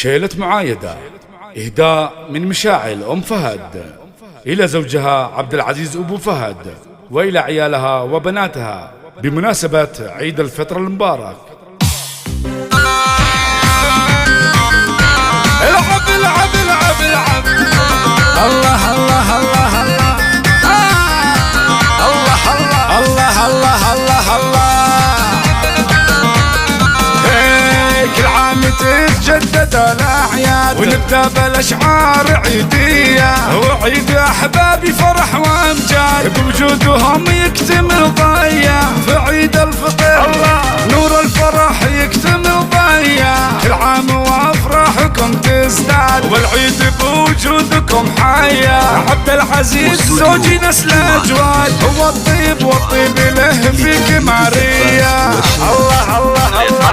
شيلة معايدة إهداء من مشاعل أم فهد إلى زوجها عبد العزيز أبو فهد وإلى عيالها وبناتها بمناسبة عيد الفطر المبارك. العب العب العب العب الله الله الله الله الله الله الله الله كل عام تتجدد الأعياد ونبدأ بالأشعار عيدية، وعيد أحبابي فرح وأمجاد بوجودهم يكتمل ضيا، في عيد الفطر نور الفرح يكتمل ضيا، كل عام وأفراحكم تزداد والعيد بوجودكم حيا. عبد العزيز زوجي نسل أجواد، هو الطيب والطيب له فيك ماريا. الله الله الله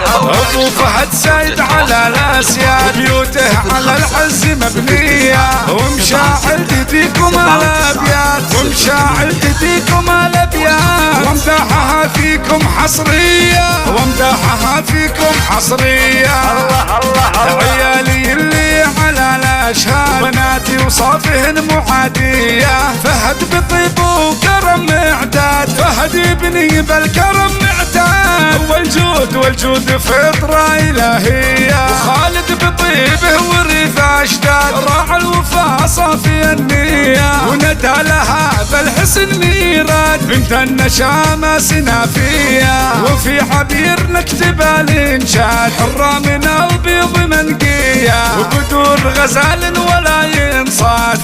أبو فهد سيد على الأسياد، بيوته على العز مبنية، ومشاعل تديكم الأبيات، ومشاعل تديكم الأبيات، ومداحها فيكم حصرية، ومداحها فيكم حصرية. الله الله عيالي اللي على الأشهاد، بناتي وصافهن معادية، فهد بطيب وكرم معتاد، فهد ابني بالكرم معتاد، والجود فطرة إلهية، وخالد بطيبه ورث أجداد، راعى الوفا صافي النية، وندى لها بالحسن ميراد، بنت النشامة سنافية، وفي عبير نكتب الإنشاد، حرة من البيض منقية، وبدور غزال ولا ينصاد،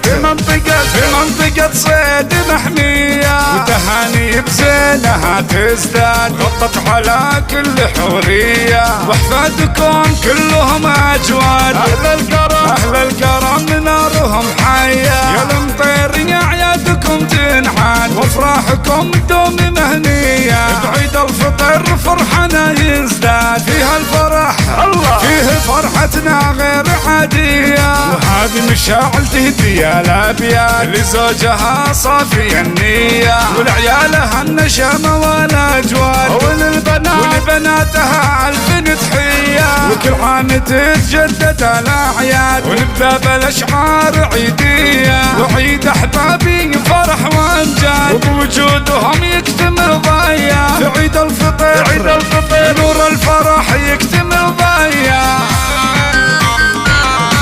في منطقة صيد محمية، وتهاني بزينها تزداد، غطت على كل حورية، واحفادكم كلهم أجواد، أهل الكرم نارهم حية، يا المطير يا أعيادكم تنحاد، وافراحكم دوم مهنية، بعيد الفطر فرحنا يزداد، فيها الفرح فيه فرحتنا غير عادية، وهذه مشاعل تهدي الأبيات لزوجها صافي النية، ولعيالها النشامة والأجواد، ولبناتها ألف تحية، وكل عام تتجدد الأعياد ونبدأ بالأشعار عيدية، وعيد أحبابي فرح وأمجاد، وبوجودهم يكتمل ضيا، في عيد الفطر نور الفرح يكتمل ضيا.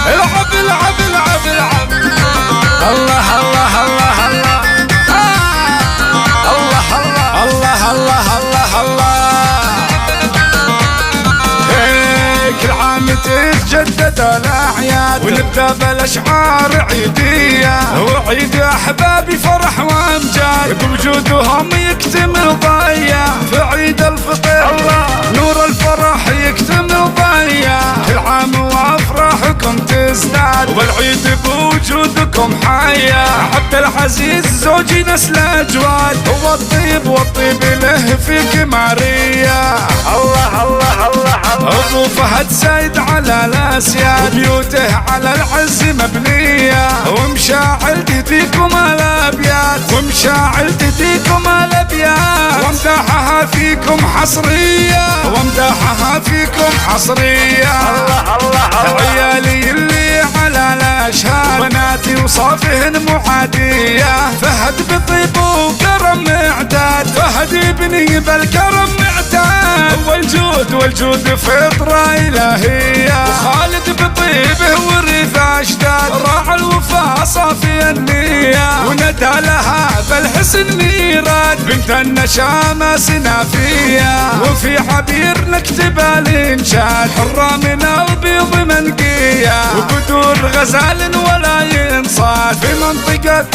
العب العب العب العب الله الله الله الله الله الله الله الله كل عام تتجدد الأعياد ونبدأ بالأشعار عيدية، وعيد أحبابي فرح وأمجاد بوجودهم يكتمل ضيا، في عيد الفطر نور الفرح يكتمل ضيا، كل عام وأفراحكم تزداد والعيد بوجودكم حيا. عبد العزيز زوجي نسل أجواد، هو الطيب والطيب له فيك ماريا. الله الله الله أبو فهد سيد على الأسياد، بيوته على العز مبنية، ومشاعل تديكم الأبيات، ومشاعل تديكم الأبيات، ومداحها فيكم حصرية، ومداحها فيكم حصرية. الله الله عيالي اللي على الأشهاد، بناتي وصافهن معادية، فهد بطيب وكرم معتاد، فهد ابني بالكرم معتاد، والجود فطرة إلهية، وخالد بطيبه ورث أجداد، راعى الوفا صافي النية، وندى لها بالحسن ميراد، بنت النشامة سنافية، وفي عبير نكتب الإنشاد، حرة من البيض منقية، وبدور غزال ولا ينصاد، في منطقة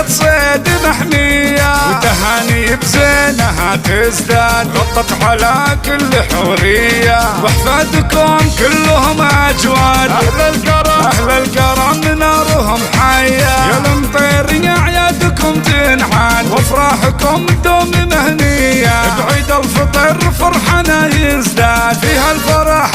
صيد محمية، وتهاني بزينها تزداد، غطت على كل حورية، واحفادكم كلهم أجواد، أهل الكرم نارهم حية، يا المطير يا أعيادكم تنحاد، وافراحكم دوم مهنية، بعيد الفطر فرحنا يزداد، فيها الفرح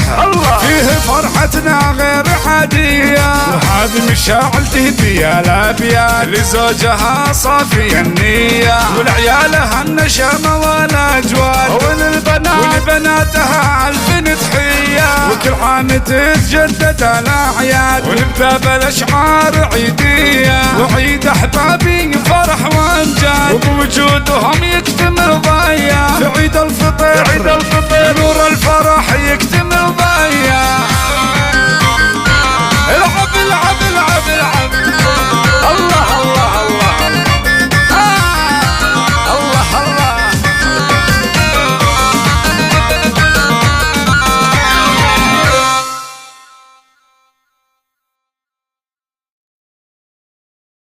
فيه فرحتنا غير عادية، وهذه مشاعل تهدي الأبيات لزوجها صافي النية، ولعيالها النشامة والأجواد، ولبناتها ألف تحية. كل عام تتجدد الاعياد ونبدا بالاشعار عيديه، وعيد احبابي فرح وامجاد وبوجودهم يجتمع